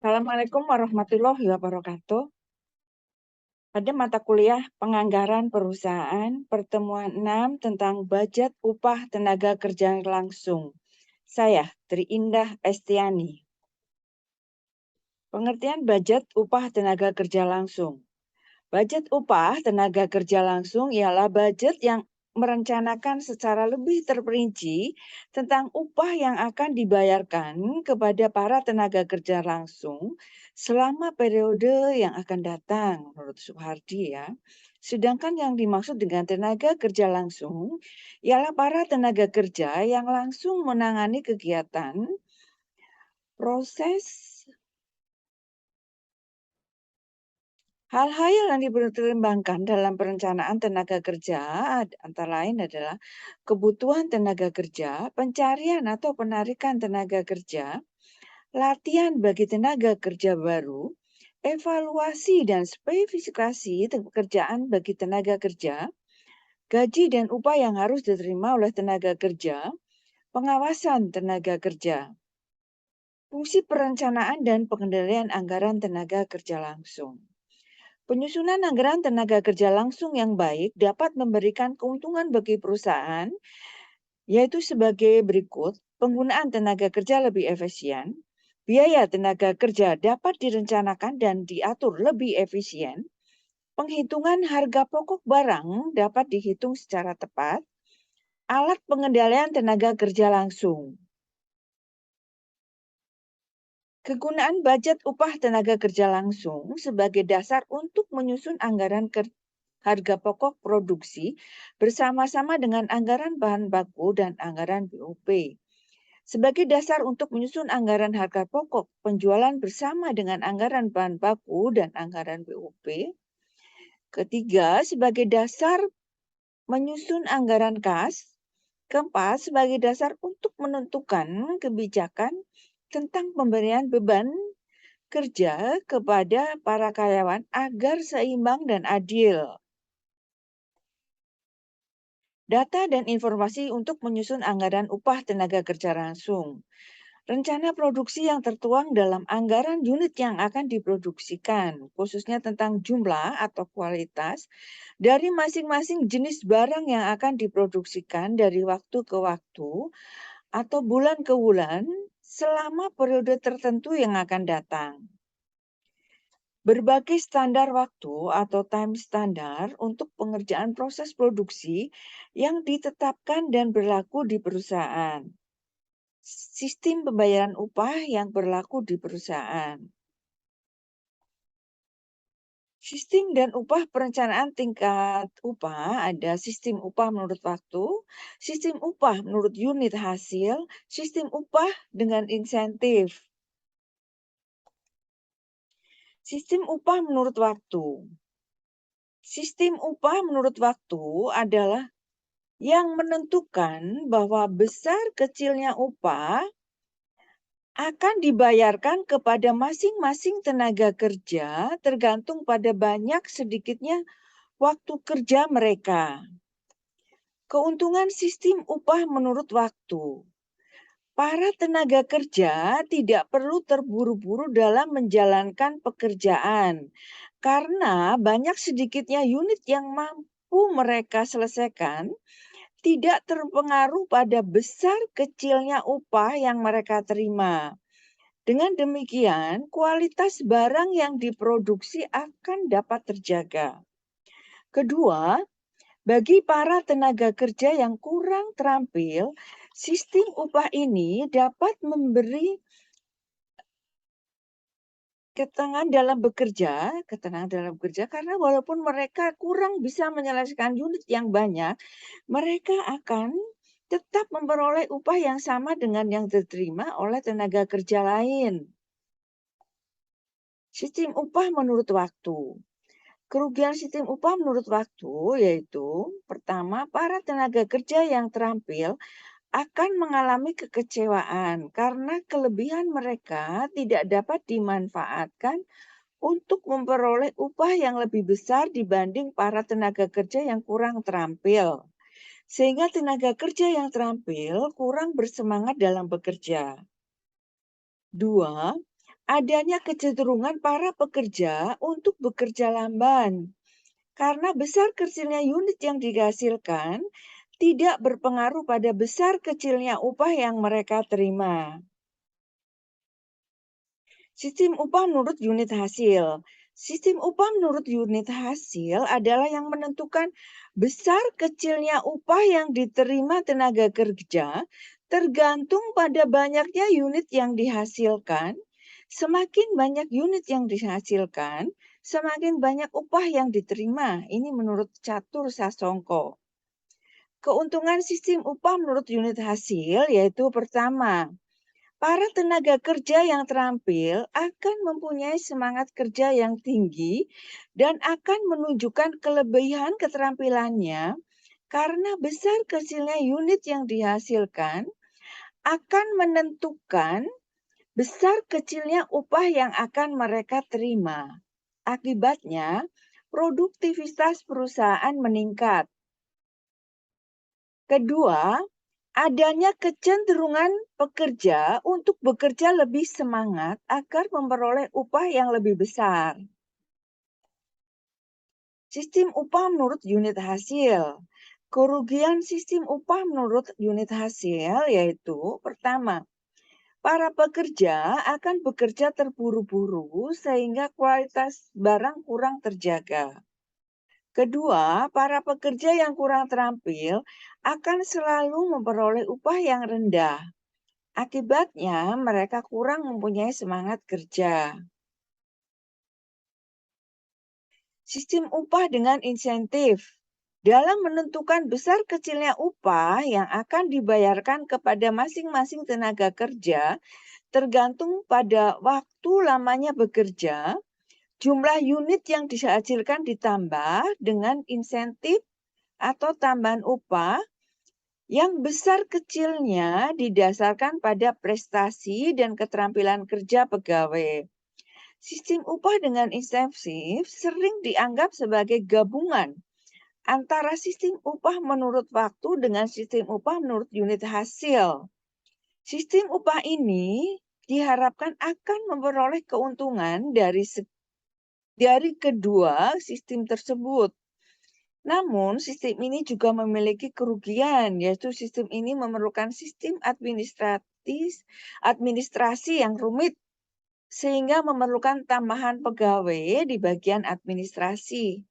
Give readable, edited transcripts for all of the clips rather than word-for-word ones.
Assalamualaikum warahmatullahi wabarakatuh. Pada mata kuliah Penganggaran Perusahaan, pertemuan 6 tentang budget upah tenaga kerja langsung. Saya, Tri Indah Estiani. Pengertian budget upah tenaga kerja langsung. Budget upah tenaga kerja langsung ialah budget yang merencanakan secara lebih terperinci tentang upah yang akan dibayarkan kepada para tenaga kerja langsung selama periode yang akan datang, menurut Soehardi ya. Sedangkan yang dimaksud dengan tenaga kerja langsung ialah para tenaga kerja yang langsung menangani kegiatan, proses, hal-hal yang dipertimbangkan dalam perencanaan tenaga kerja antara lain adalah kebutuhan tenaga kerja, pencarian atau penarikan tenaga kerja, latihan bagi tenaga kerja baru, evaluasi dan spesifikasi pekerjaan bagi tenaga kerja, gaji dan upah yang harus diterima oleh tenaga kerja, pengawasan tenaga kerja, fungsi perencanaan dan pengendalian anggaran tenaga kerja langsung. Penyusunan anggaran tenaga kerja langsung yang baik dapat memberikan keuntungan bagi perusahaan, yaitu sebagai berikut: penggunaan tenaga kerja lebih efisien, biaya tenaga kerja dapat direncanakan dan diatur lebih efisien, penghitungan harga pokok barang dapat dihitung secara tepat, alat pengendalian tenaga kerja langsung. Kegunaan budget upah tenaga kerja langsung sebagai dasar untuk menyusun anggaran harga pokok produksi bersama-sama dengan anggaran bahan baku dan anggaran BOP. Sebagai dasar untuk menyusun anggaran harga pokok penjualan bersama dengan anggaran bahan baku dan anggaran BOP. Ketiga, sebagai dasar menyusun anggaran kas. Keempat, sebagai dasar untuk menentukan kebijakan tentang pemberian beban kerja kepada para karyawan agar seimbang dan adil. Data dan informasi untuk menyusun anggaran upah tenaga kerja langsung. Rencana produksi yang tertuang dalam anggaran unit yang akan diproduksikan, khususnya tentang jumlah atau kualitas dari masing-masing jenis barang yang akan diproduksikan dari waktu ke waktu atau bulan ke bulan selama periode tertentu yang akan datang. Berbagai standar waktu atau time standar untuk pengerjaan proses produksi yang ditetapkan dan berlaku di perusahaan. Sistem pembayaran upah yang berlaku di perusahaan. Sistem dan upah perencanaan tingkat upah ada sistem upah menurut waktu, sistem upah menurut unit hasil, sistem upah dengan insentif. Sistem upah menurut waktu. Sistem upah menurut waktu adalah yang menentukan bahwa besar kecilnya upah akan dibayarkan kepada masing-masing tenaga kerja tergantung pada banyak sedikitnya waktu kerja mereka. Keuntungan sistem upah menurut waktu. Para tenaga kerja tidak perlu terburu-buru dalam menjalankan pekerjaan karena banyak sedikitnya unit yang mampu mereka selesaikan tidak terpengaruh pada besar kecilnya upah yang mereka terima. Dengan demikian, kualitas barang yang diproduksi akan dapat terjaga. Kedua, bagi para tenaga kerja yang kurang terampil, sistem upah ini dapat memberi ketenangan dalam bekerja karena walaupun mereka kurang bisa menyelesaikan unit yang banyak, mereka akan tetap memperoleh upah yang sama dengan yang diterima oleh tenaga kerja lain. Sistem upah menurut waktu. Kerugian sistem upah menurut waktu yaitu, pertama, para tenaga kerja yang terampil akan mengalami kekecewaan karena kelebihan mereka tidak dapat dimanfaatkan untuk memperoleh upah yang lebih besar dibanding para tenaga kerja yang kurang terampil. Sehingga tenaga kerja yang terampil kurang bersemangat dalam bekerja. Dua, adanya kecenderungan para pekerja untuk bekerja lamban. Karena besar kecilnya unit yang dihasilkan tidak berpengaruh pada besar kecilnya upah yang mereka terima. Sistem upah menurut unit hasil. Sistem upah menurut unit hasil adalah yang menentukan besar kecilnya upah yang diterima tenaga kerja tergantung pada banyaknya unit yang dihasilkan. Semakin banyak unit yang dihasilkan, semakin banyak upah yang diterima. Ini menurut Catur Sasongko. Keuntungan sistem upah menurut unit hasil yaitu pertama, para tenaga kerja yang terampil akan mempunyai semangat kerja yang tinggi dan akan menunjukkan kelebihan keterampilannya karena besar kecilnya unit yang dihasilkan akan menentukan besar kecilnya upah yang akan mereka terima. Akibatnya, produktivitas perusahaan meningkat. Kedua, adanya kecenderungan pekerja untuk bekerja lebih semangat agar memperoleh upah yang lebih besar. Sistem upah menurut unit hasil. Kerugian sistem upah menurut unit hasil yaitu pertama, para pekerja akan bekerja terburu-buru sehingga kualitas barang kurang terjaga. Kedua, para pekerja yang kurang terampil akan selalu memperoleh upah yang rendah. Akibatnya, mereka kurang mempunyai semangat kerja. Sistem upah dengan insentif. Dalam menentukan besar kecilnya upah yang akan dibayarkan kepada masing-masing tenaga kerja, tergantung pada waktu lamanya bekerja, jumlah unit yang dihasilkan ditambah dengan insentif atau tambahan upah yang besar kecilnya didasarkan pada prestasi dan keterampilan kerja pegawai. Sistem upah dengan insentif sering dianggap sebagai gabungan antara sistem upah menurut waktu dengan sistem upah menurut unit hasil. Sistem upah ini diharapkan akan memperoleh keuntungan dari kedua sistem tersebut. Namun, sistem ini juga memiliki kerugian, yaitu sistem ini memerlukan sistem administrasi yang rumit, sehingga memerlukan tambahan pegawai di bagian administrasi.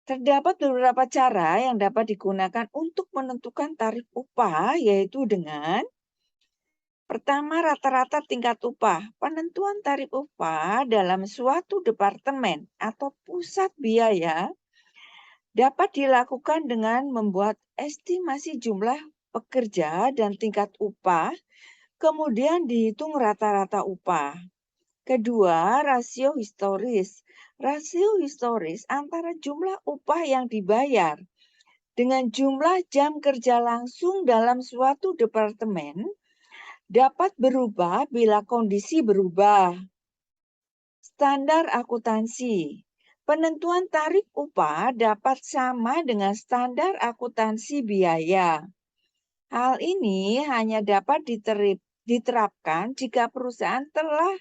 Terdapat beberapa cara yang dapat digunakan untuk menentukan tarif upah, yaitu dengan pertama, rata-rata tingkat upah. Penentuan tarif upah dalam suatu departemen atau pusat biaya dapat dilakukan dengan membuat estimasi jumlah pekerja dan tingkat upah, kemudian dihitung rata-rata upah. Kedua, rasio historis. Rasio historis antara jumlah upah yang dibayar dengan jumlah jam kerja langsung dalam suatu departemen dapat berubah bila kondisi berubah. Standar akuntansi. Penentuan tarif upah dapat sama dengan standar akuntansi biaya. Hal ini hanya dapat diterapkan jika perusahaan telah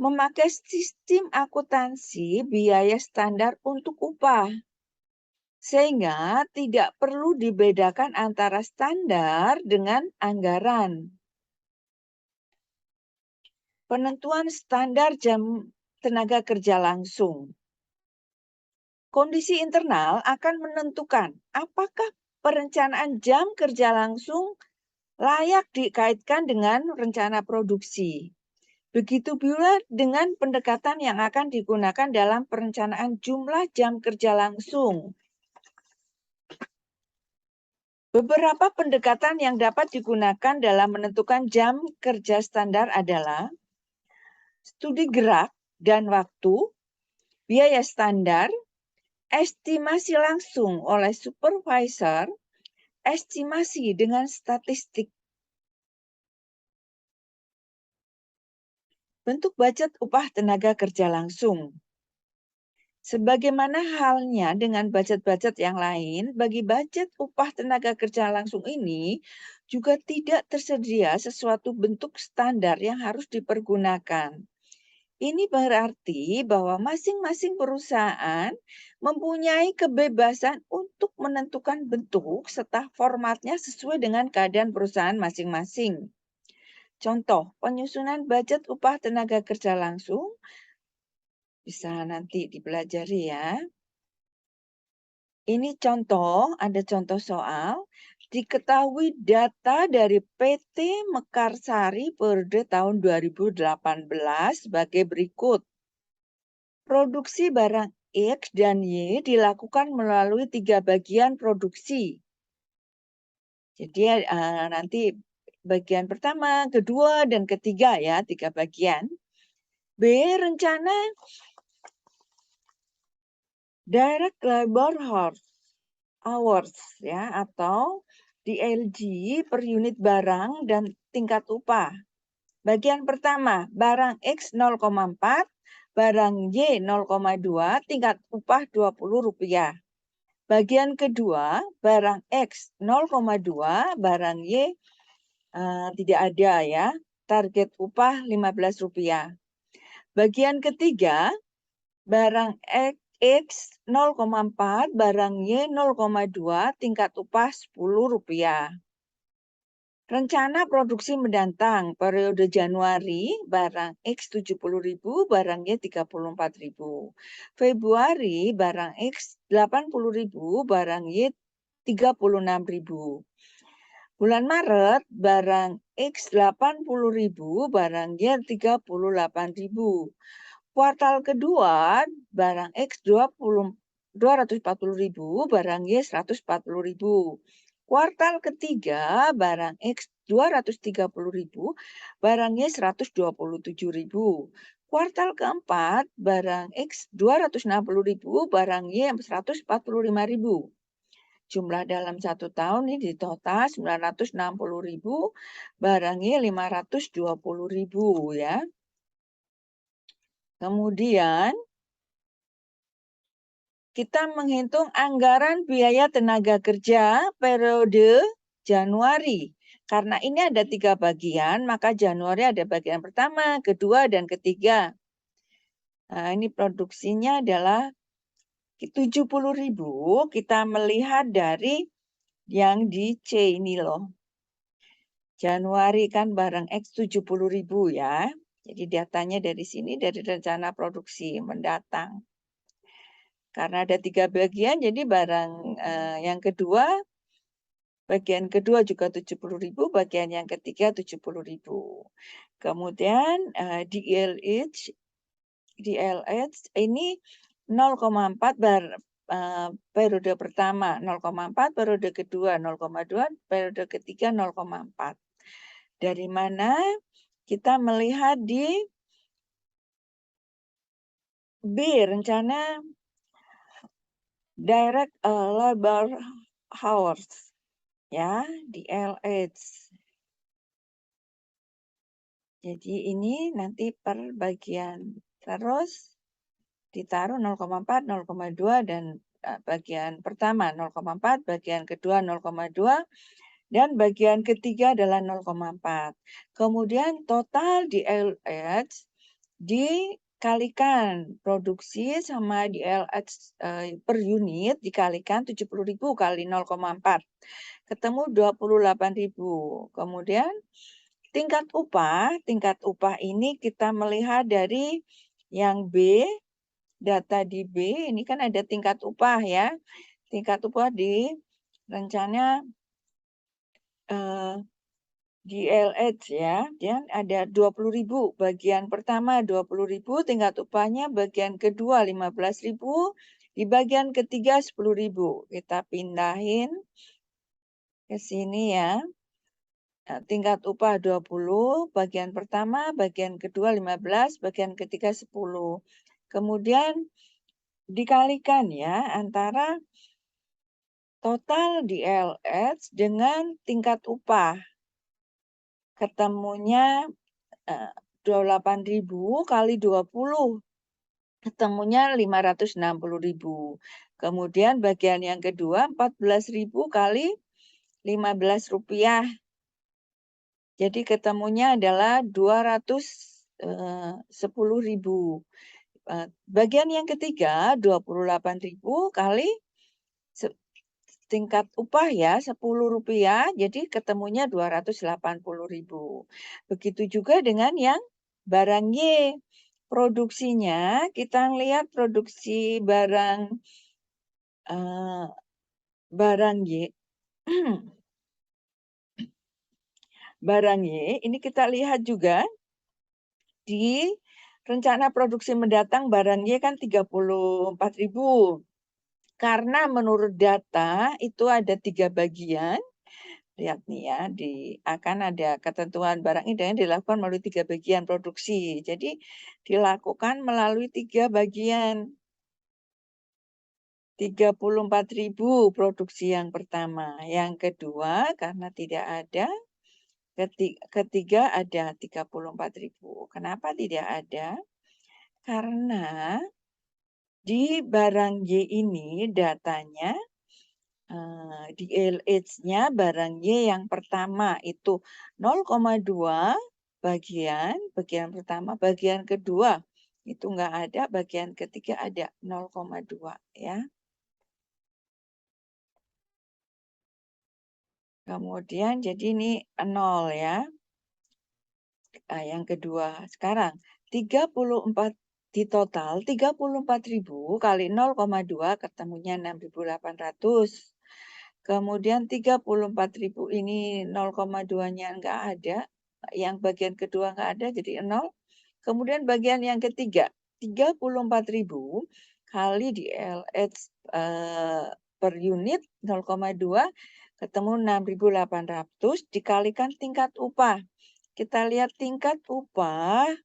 memakai sistem akuntansi biaya standar untuk upah, sehingga tidak perlu dibedakan antara standar dengan anggaran. Penentuan standar jam tenaga kerja langsung. Kondisi internal akan menentukan apakah perencanaan jam kerja langsung layak dikaitkan dengan rencana produksi. Begitu pula dengan pendekatan yang akan digunakan dalam perencanaan jumlah jam kerja langsung. Beberapa pendekatan yang dapat digunakan dalam menentukan jam kerja standar adalah studi gerak dan waktu, biaya standar, estimasi langsung oleh supervisor, estimasi dengan statistik. Bentuk budget upah tenaga kerja langsung. Sebagaimana halnya dengan budget-budget yang lain, bagi budget upah tenaga kerja langsung ini, juga tidak tersedia sesuatu bentuk standar yang harus dipergunakan. Ini berarti bahwa masing-masing perusahaan mempunyai kebebasan untuk menentukan bentuk serta formatnya sesuai dengan keadaan perusahaan masing-masing. Contoh, penyusunan budget upah tenaga kerja langsung bisa nanti dipelajari ya. Ini contoh, ada contoh soal. Diketahui data dari PT Mekarsari periode tahun 2018 sebagai berikut. Produksi barang X dan Y dilakukan melalui 3 bagian produksi. Jadi nanti bagian pertama, kedua, dan ketiga ya, 3 bagian. B, rencana direct labor hours ya, atau DLG per unit barang dan tingkat upah. Bagian pertama, barang X 0,4, barang Y 0,2, tingkat upah Rp20. Bagian kedua, barang X 0,2, barang Y tidak ada ya, target upah Rp15. Bagian ketiga, barang X 0,4, barang Y 0,2, tingkat upah Rp10. Rencana produksi mendatang periode Januari, barang X 70.000, barang Y 34.000. Februari, barang X 80.000, barang Y 36.000. Bulan Maret, barang X 80.000, barang Y 38.000. Kuartal kedua, barang X 240.000, barang Y 140.000. Kuartal ketiga, barang X 230.000, barang Y 127.000. Kuartal keempat, barang X 260.000, barang Y 145.000. Jumlah dalam 1 tahun ini di total 960.000, barang Y 520.000 ya. Kemudian kita menghitung anggaran biaya tenaga kerja periode Januari. Karena ini ada 3 bagian, maka Januari ada bagian pertama, kedua, dan ketiga. Nah, ini produksinya adalah 70.000. Kita melihat dari yang di C ini loh. Januari kan barang X 70.000 ya. Jadi datanya dari sini, dari rencana produksi mendatang. Karena ada 3 bagian, jadi barang yang kedua, bagian kedua juga 70.000, bagian yang ketiga 70.000. Kemudian DLH ini 0,4 periode pertama, 0,4 periode kedua, 0,2 periode ketiga, 0,4. Dari mana kita melihat di B, rencana direct labor hours ya, DLH. Jadi ini nanti per bagian, terus ditaruh 0,4, 0,2 dan bagian pertama 0,4, bagian kedua 0,2 dan bagian ketiga adalah 0,4. Kemudian total DLH dikalikan produksi sama DLH per unit dikalikan 70.000 kali 0,4. Ketemu 28.000. Kemudian tingkat upah ini kita melihat dari yang B, data di B, ini kan ada tingkat upah ya. Tingkat upah di rencana DLH ya, dan ada 20.000. Bagian pertama 20.000, tingkat upahnya bagian kedua 15.000, di bagian ketiga 10.000. Kita pindahin ke sini ya. Tingkat upah 20, bagian pertama, bagian kedua 15, bagian ketiga 10. Kemudian dikalikan ya antara total DLH dengan tingkat upah. Ketemunya 28.000 kali 20. Ketemunya 560.000. Kemudian bagian yang kedua 14.000 kali Rp15. Jadi ketemunya adalah 210.000. Bagian yang ketiga 28.000 kali tingkat upah ya Rp10, jadi ketemunya 280.000. Begitu juga dengan yang barang Y. Produksinya kita lihat produksi barang Y. Barang Y ini kita lihat juga di rencana produksi mendatang barang Y kan 34.000. Karena menurut data itu ada 3 bagian. Lihat nih ya, akan ada ketentuan barang ini yang dilakukan melalui 3 bagian produksi. Jadi dilakukan melalui 3 bagian. 34.000 produksi yang pertama. Yang kedua karena tidak ada, ketiga ada 34.000. Kenapa tidak ada? Karena di barang Y ini datanya di LH-nya barang Y yang pertama itu 0,2 bagian pertama, bagian kedua itu enggak ada, bagian ketiga ada 0,2 ya. Kemudian jadi ini 0 ya. Yang kedua, sekarang 34 di total 34.000 kali 0,2 ketemunya 6.800. Kemudian 34.000 ini 0,2-nya enggak ada, yang bagian kedua enggak ada jadi 0. Kemudian bagian yang ketiga 34.000 kali di LH per unit 0,2 ketemu 6.800 dikalikan tingkat upah. Kita lihat tingkat upahnya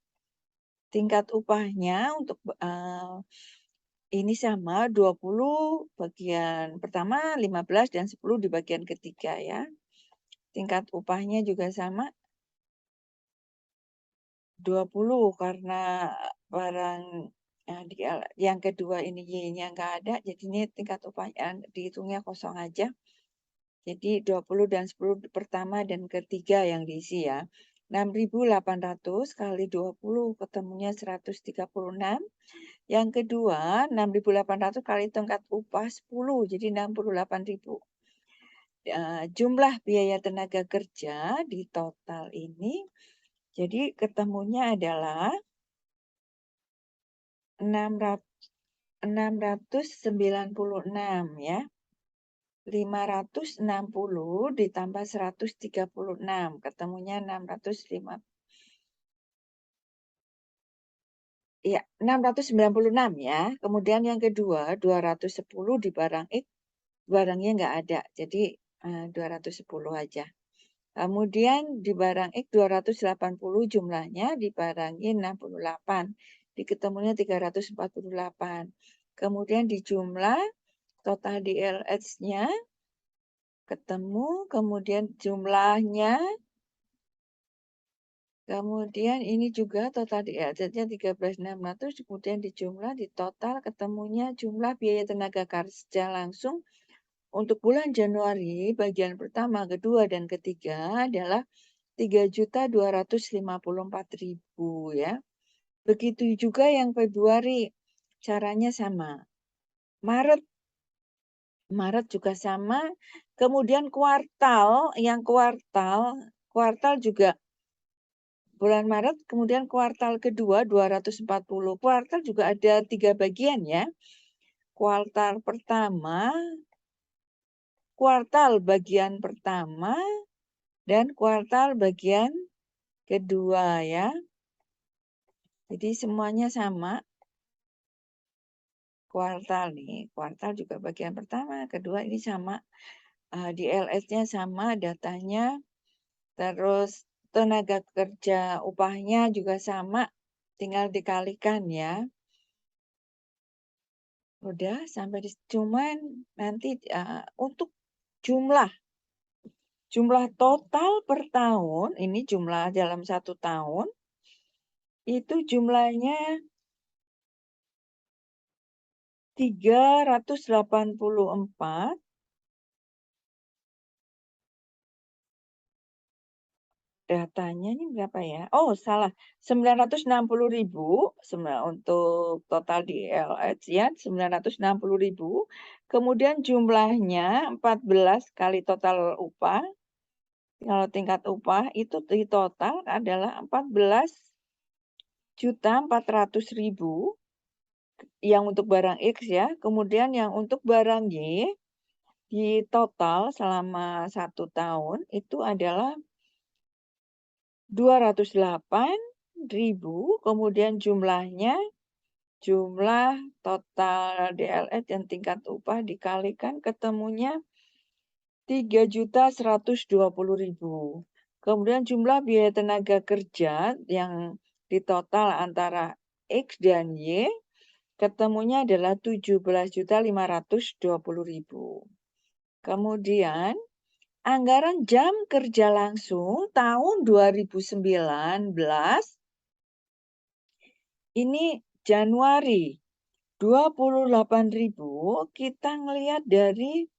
untuk ini sama 20 bagian pertama, 15 dan 10 di bagian ketiga ya. Tingkat upahnya juga sama 20 karena barang yang kedua ini Y-nya enggak ada, jadi ini tingkat upahnya dihitungnya kosong aja. Jadi 20 dan 10 pertama dan ketiga yang diisi ya. 6.800 kali 20 ketemunya 136. Yang kedua 6.800 kali tingkat upah 10 jadi 68.000. Jumlah biaya tenaga kerja di total ini jadi ketemunya adalah 696 ya. 560 ditambah 136, ketemunya 605. Iya, 696 ya. Kemudian yang kedua 210 di barang X, barangnya enggak ada. Jadi 210 aja. Kemudian di barang X 280 jumlahnya, di barang Y 68. Diketemunya 348. Kemudian di jumlah total di LH-nya ketemu, kemudian jumlahnya, kemudian ini juga total di LZ-nya 13.600, kemudian di jumlah, di total ketemunya jumlah biaya tenaga kerja langsung untuk bulan Januari bagian pertama, kedua, dan ketiga adalah 3.254.000 ya. Begitu juga yang Februari, caranya sama. Maret juga sama. Kemudian yang kuartal juga bulan Maret, kemudian kuartal kedua 240. Kuartal juga ada 3 bagian ya. Kuartal bagian pertama dan kuartal bagian kedua ya. Jadi semuanya sama. Kuartal juga bagian pertama, kedua ini sama. Di LS-nya sama datanya. Terus tenaga kerja upahnya juga sama, tinggal dikalikan ya. Udah sampai di cuman nanti untuk jumlah total per tahun, ini jumlah dalam 1 tahun, itu jumlahnya 384 Datanya ini berapa ya? Oh, salah. 960.000 untuk total DLH ya, 960.000. Kemudian jumlahnya 14 kali total upah. Kalau tingkat upah itu di total adalah 14.400.000 yang untuk barang X ya. Kemudian yang untuk barang Y di total selama 1 tahun itu adalah 208.000, kemudian jumlah total DLH dan tingkat upah dikalikan ketemunya 3.120.000. Kemudian jumlah biaya tenaga kerja yang ditotal antara X dan Y ketemunya adalah 17.520.000. Kemudian anggaran jam kerja langsung tahun 2019 ini Januari 28.000, kita ngelihat dari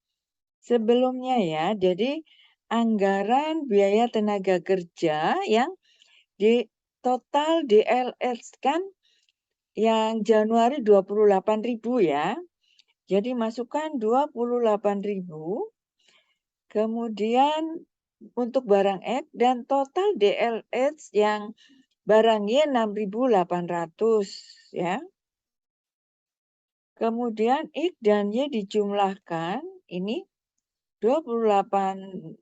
sebelumnya ya. Jadi anggaran biaya tenaga kerja yang di total DLH kan yang Januari 28.000 ya. Jadi masukkan 28.000. Kemudian untuk barang X dan total DLH yang barang Y 6.800 ya. Kemudian X dan Y dijumlahkan ini 28.000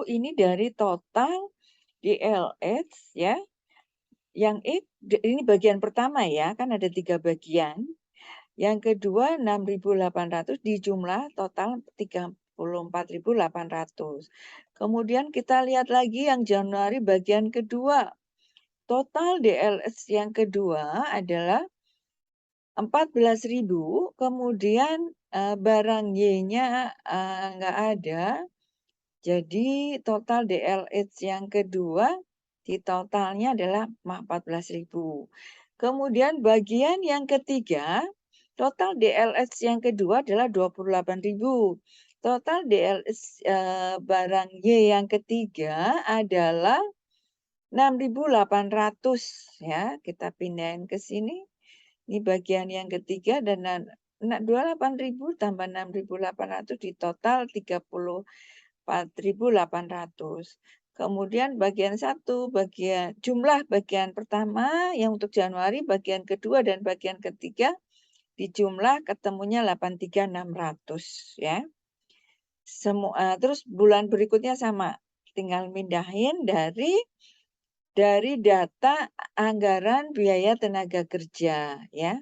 ini dari total DLH ya. Yang X ini bagian pertama ya, kan ada 3 bagian. Yang kedua 6.800 dijumlah total 34.800. Kemudian kita lihat lagi yang Januari bagian kedua. Total DLH yang kedua adalah 14.000, kemudian barang Y-nya nggak ada. Jadi total DLH yang kedua di totalnya adalah 14.000. Kemudian bagian yang ketiga, total DLH yang kedua adalah 28.000. Total DLH barang Y yang ketiga adalah 6.800 ya. Kita pindahin ke sini. Ini bagian yang ketiga dan 28.000 tambah 6.800 di total 34.800. Kemudian bagian jumlah bagian pertama yang untuk Januari, bagian kedua dan bagian ketiga dijumlah ketemunya 83.600 ya. Terus bulan berikutnya sama, tinggal mindahin dari data anggaran biaya tenaga kerja ya.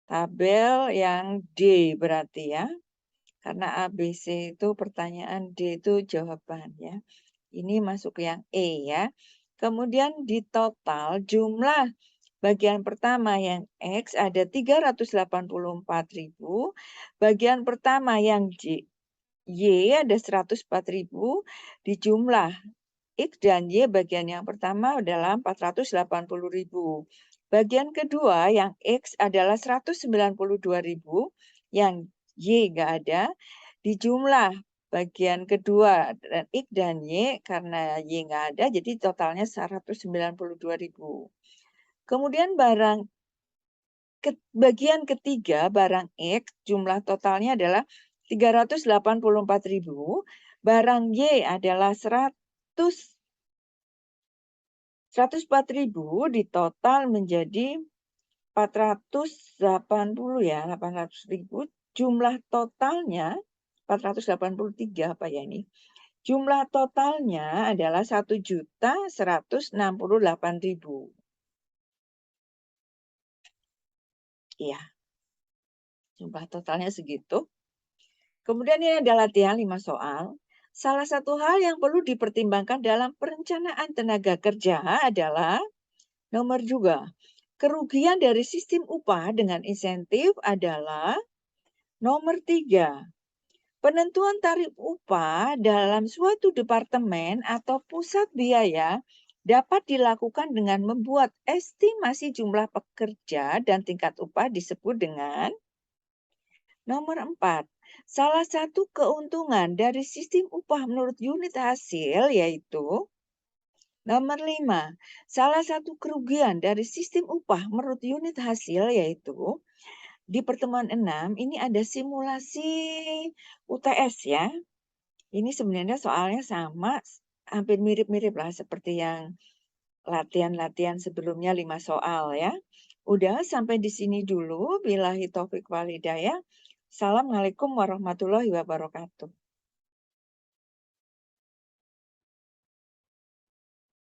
Tabel yang D berarti ya. Karena ABC itu pertanyaan, D itu jawaban ya. Ini masuk yang E ya. Kemudian di total jumlah bagian pertama yang X ada 384.000. Bagian pertama yang Y ada 104.000. Di jumlah X dan Y bagian yang pertama adalah 480.000. Bagian kedua yang X adalah 192.000. Yang Y nggak ada, di jumlah bagian kedua dan X dan Y, karena Y nggak ada, jadi totalnya 192.000. Kemudian bagian ketiga, barang X, jumlah totalnya adalah 384.000, barang Y adalah 104.000, di total menjadi 480 ya, 800.000. Jumlah totalnya 483 apa ya ini? Jumlah totalnya adalah 1.168.000. Iya, jumlah totalnya segitu. Kemudian ini ada latihan 5 soal. Salah satu hal yang perlu dipertimbangkan dalam perencanaan tenaga kerja adalah nomor 2. Kerugian dari sistem upah dengan insentif adalah nomor 3. Penentuan tarif upah dalam suatu departemen atau pusat biaya dapat dilakukan dengan membuat estimasi jumlah pekerja dan tingkat upah disebut dengan Nomor 4, salah satu keuntungan dari sistem upah menurut unit hasil yaitu nomor 5, salah satu kerugian dari sistem upah menurut unit hasil yaitu di pertemuan 6 ini ada simulasi UTS ya. Ini sebenarnya soalnya sama, hampir mirip-mirip lah seperti yang latihan-latihan sebelumnya 5 soal ya. Udah sampai di sini dulu. Billahi taufik wal hidayah. Assalamualaikum warahmatullahi wabarakatuh.